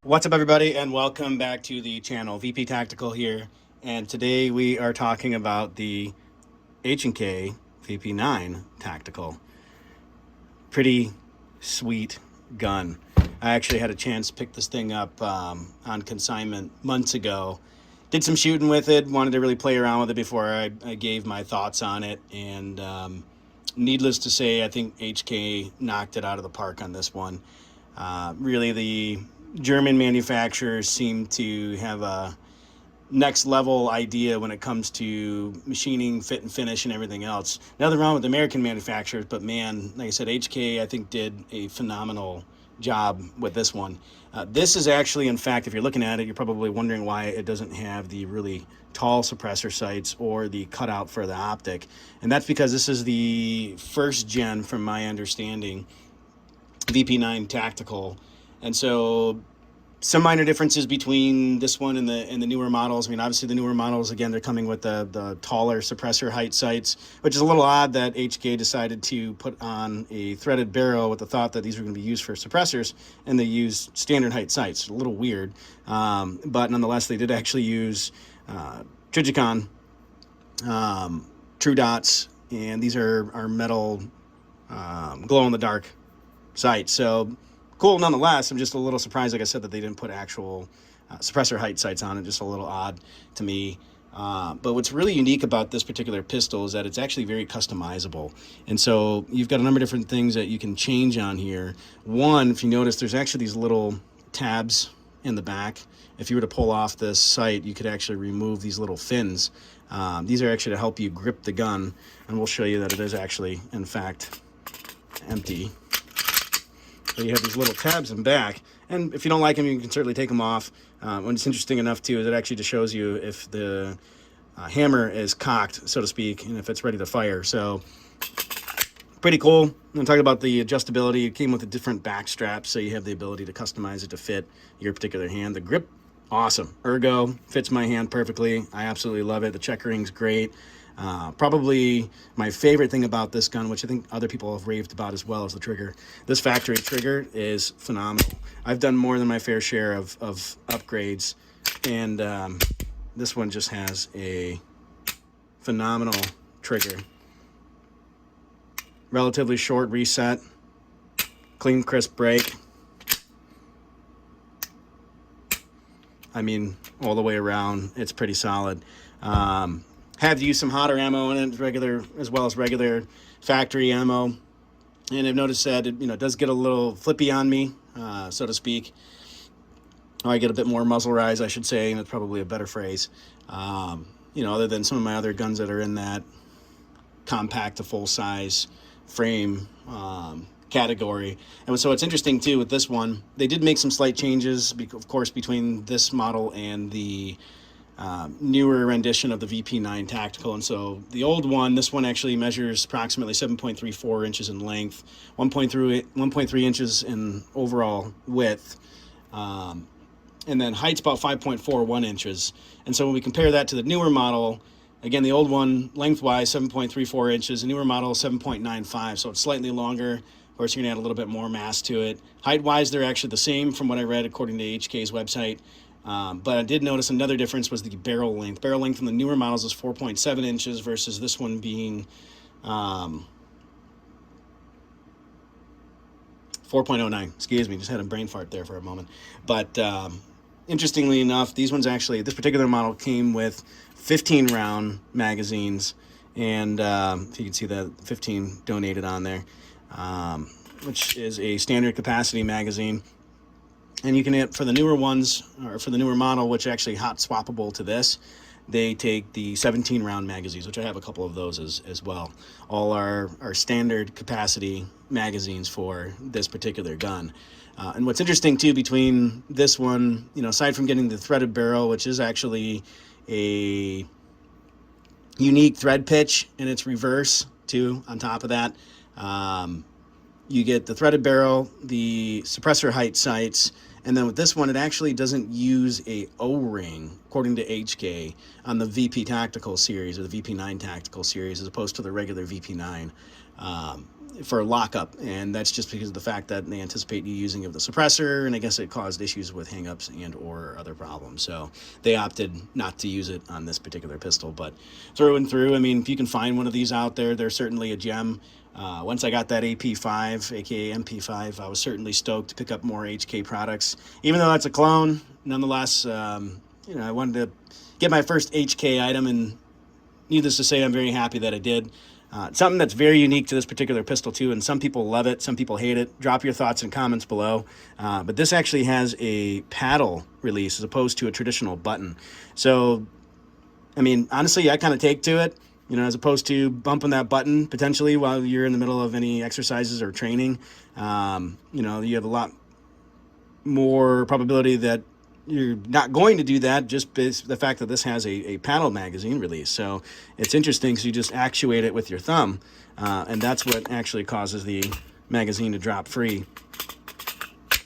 What's up, everybody, and welcome back to the channel. VP Tactical here, and today we are talking about the H&K VP9 Tactical. Pretty sweet gun. I actually had a chance to pick this thing up on consignment months ago. Did some shooting with it, wanted to really play around with it before I gave my thoughts on it, and needless to say, I think HK knocked it out of the park on this one. Really, the German manufacturers seem to have a next level idea when it comes to machining, fit and finish, and everything else. Nothing wrong with American manufacturers, but man, like I said, HK I think did a phenomenal job with this one. This is actually, in fact, if you're looking at it, you're probably wondering why it doesn't have the really tall suppressor sights or the cutout for the optic, and that's because this is the first gen, from my understanding, VP9 Tactical. And so some minor differences between this one and the newer models. I mean, obviously the newer models, again, they're coming with the taller suppressor height sights, which is a little odd that HK decided to put on a threaded barrel with the thought that these were going to be used for suppressors, and they use standard height sights. A little weird, but nonetheless, they did actually use Trigicon True Dots, and these are metal glow-in-the-dark sights. So cool nonetheless. I'm just a little surprised, like I said, that they didn't put actual suppressor height sights on it. Just a little odd to me. But what's really unique about this particular pistol is that it's actually very customizable. And so you've got a number of different things that you can change on here. One, if you notice, there's actually these little tabs in the back. If you were to pull off this sight, you could actually remove these little fins. These are actually to help you grip the gun. And we'll show you that it is actually, in fact, empty. So you have these little tabs in back, and if you don't like them, you can certainly take them off. When it's interesting enough too, is it actually just shows you if the hammer is cocked, so to speak, and if it's ready to fire. So pretty cool. I'm talking about the adjustability. It came with a different back strap, so you have the ability to customize it to fit your particular hand. The grip, awesome. Ergo fits my hand perfectly. I absolutely love it. The checkering's great. Probably my favorite thing about this gun, which I think other people have raved about as well, is the trigger. This factory trigger is phenomenal. I've done more than my fair share of upgrades, and this one just has a phenomenal trigger. Relatively short reset, clean, crisp break. I mean, all the way around, it's pretty solid. Have used some hotter ammo in it, regular as well as regular factory ammo, and I've noticed that it does get a little flippy on me, so to speak. Or I get a bit more muzzle rise, I should say, and it's probably a better phrase. Other than some of my other guns that are in that compact to full size frame category. And so it's interesting too with this one, they did make some slight changes, of course, between this model and the newer rendition of the VP9 Tactical. And so the old one, this one actually measures approximately 7.34 inches in length, 1.3 inches in overall width, and then height's about 5.41 inches. And so when we compare that to the newer model, again, the old one, lengthwise, 7.34 inches, the newer model, 7.95, so it's slightly longer. Of course, you're going to add a little bit more mass to it. Height-wise, they're actually the same from what I read according to HK's website. But I did notice another difference was the barrel length. Barrel length in the newer models is 4.7 inches versus this one being 4.09. Excuse me, just had a brain fart there for a moment. But interestingly enough, these ones actually, this particular model came with 15-round magazines, and if you can see the 15 donated on there, which is a standard capacity magazine. And you can get, for the newer ones, or for the newer model, which actually hot swappable to this, they take the 17-round magazines, which I have a couple of those as well. All are standard capacity magazines for this particular gun. And what's interesting, too, between this one, aside from getting the threaded barrel, which is actually a unique thread pitch in its reverse, too, on top of that, you get the threaded barrel, the suppressor height sights, and then with this one, it actually doesn't use a O-ring, according to HK, on the VP Tactical series, or the VP9 Tactical series, as opposed to the regular VP9. for lockup, and that's just because of the fact that they anticipate you using of the suppressor, and I guess it caused issues with hangups and or other problems. So they opted not to use it on this particular pistol. But through and through, I mean, if you can find one of these out there, they're certainly a gem. Once I got that AP5, aka MP5, I was certainly stoked to pick up more HK products. Even though that's a clone, nonetheless, I wanted to get my first HK item, and needless to say, I'm very happy that I did. Something that's very unique to this particular pistol too, and some people love it, some people hate it. Drop your thoughts and comments below. But this actually has a paddle release as opposed to a traditional button. So, I mean, honestly, I kind of take to it, as opposed to bumping that button potentially while you're in the middle of any exercises or training. You have a lot more probability that you're not going to do that, just based the fact that this has a paddle magazine release. So it's interesting because you just actuate it with your thumb, and that's what actually causes the magazine to drop free.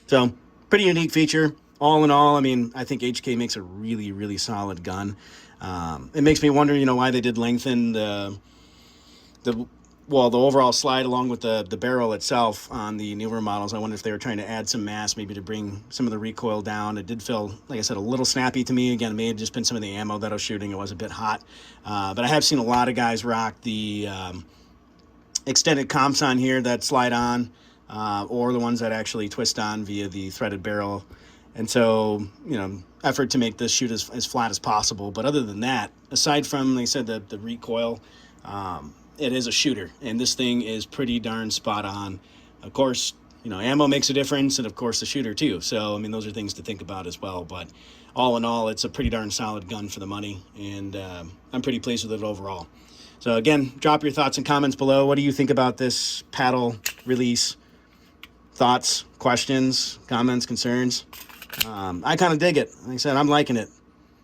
So pretty unique feature. All in all, I mean, I think HK makes a really, really solid gun. It makes me wonder, why they did lengthen the overall slide along with the barrel itself on the newer models. I wonder if they were trying to add some mass, maybe to bring some of the recoil down. It did feel, like I said, a little snappy to me. Again, it may have just been some of the ammo that I was shooting. It was a bit hot. But I have seen a lot of guys rock the extended comps on here that slide on, or the ones that actually twist on via the threaded barrel. And so, effort to make this shoot as flat as possible. But other than that, aside from, like I said, the recoil, it is a shooter, and this thing is pretty darn spot on. Of course, ammo makes a difference, and of course the shooter too. So, I mean, those are things to think about as well. But all in all, it's a pretty darn solid gun for the money, and I'm pretty pleased with it overall. So again, drop your thoughts and comments below. What do you think about this paddle release? Thoughts, questions, comments, concerns? I kind of dig it. Like I said, I'm liking it.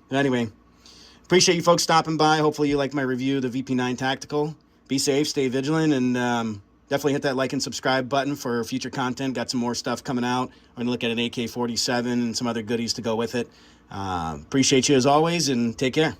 But anyway, appreciate you folks stopping by. Hopefully you like my review of the VP9 Tactical. Be safe, stay vigilant, and definitely hit that like and subscribe button for future content. Got some more stuff coming out. I'm going to look at an AK-47 and some other goodies to go with it. Appreciate you as always, and take care.